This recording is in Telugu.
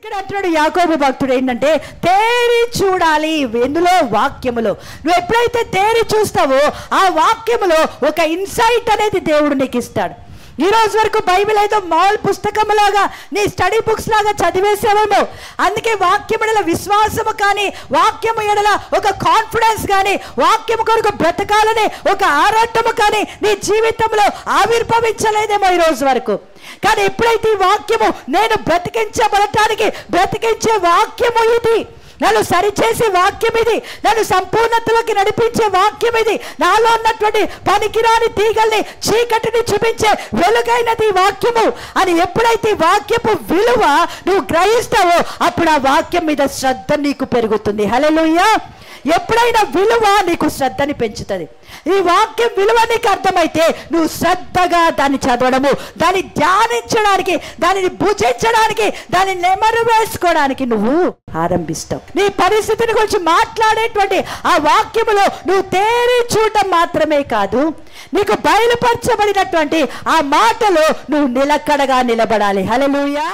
ఇక్కడ అంటున్నాడు యాకోబు భక్తుడు ఏంటంటే తేరి చూడాలి. ఎందులో? వాక్యములో. నువ్వు ఎప్పుడైతే తేరి చూస్తావో ఆ వాక్యములో ఒక ఇన్సైట్ అనేది దేవుడు నీకు ఇస్తాడు. ఈ రోజు వరకు బైబిల్ ఏదో మామూలు పుస్తకం లాగా నీ స్టడీ బుక్స్ లాగా చదివేసేవేమో. అందుకే వాక్యం ఎడల విశ్వాసము కానీ, వాక్యము ఎడల ఒక కాన్ఫిడెన్స్ కానీ, వాక్యము కొరకు బ్రతకాలనే ఒక ఆరాటము కానీ నీ జీవితంలో ఆవిర్భవించలేదేమో ఈ రోజు వరకు. కానీ ఎప్పుడైతే ఈ వాక్యము నేను బ్రతికించబడటానికి బ్రతికించే వాక్యము ఇది, నన్ను సరిచేసే వాక్యం ఇది, నన్ను సంపూర్ణతలోకి నడిపించే వాక్యం ఇది, నాలో ఉన్నటువంటి పనికిరాని తీగల్ని చీకటిని చూపించే వెలుగైనది వాక్యము అని ఎప్పుడైతే వాక్యపు విలువ నువ్వు గ్రహిస్తావో అప్పుడు ఆ వాక్యం మీద శ్రద్ధ నీకు పెరుగుతుంది. హల్లెలూయా. ఎప్పుడైనా విలువ నీకు శ్రద్ధని పెంచుతుంది. ఈ వాక్యం విలువ నీకు అర్థమైతే నువ్వు శ్రద్ధగా దాన్ని చదవడము, దాన్ని ధ్యానించడానికి, దానిని భుజించడానికి, దాన్ని నెమరు వేసుకోవడానికి నువ్వు ఆరంభిస్తావు. నీ పరిస్థితిని గురించి మాట్లాడేటువంటి ఆ వాక్యములో నువ్వు తేరి చూడటం మాత్రమే కాదు, నీకు బయలుపరచబడినటువంటి ఆ మాటలో నువ్వు నిలకడగా నిలబడాలి. హల్లెలూయా.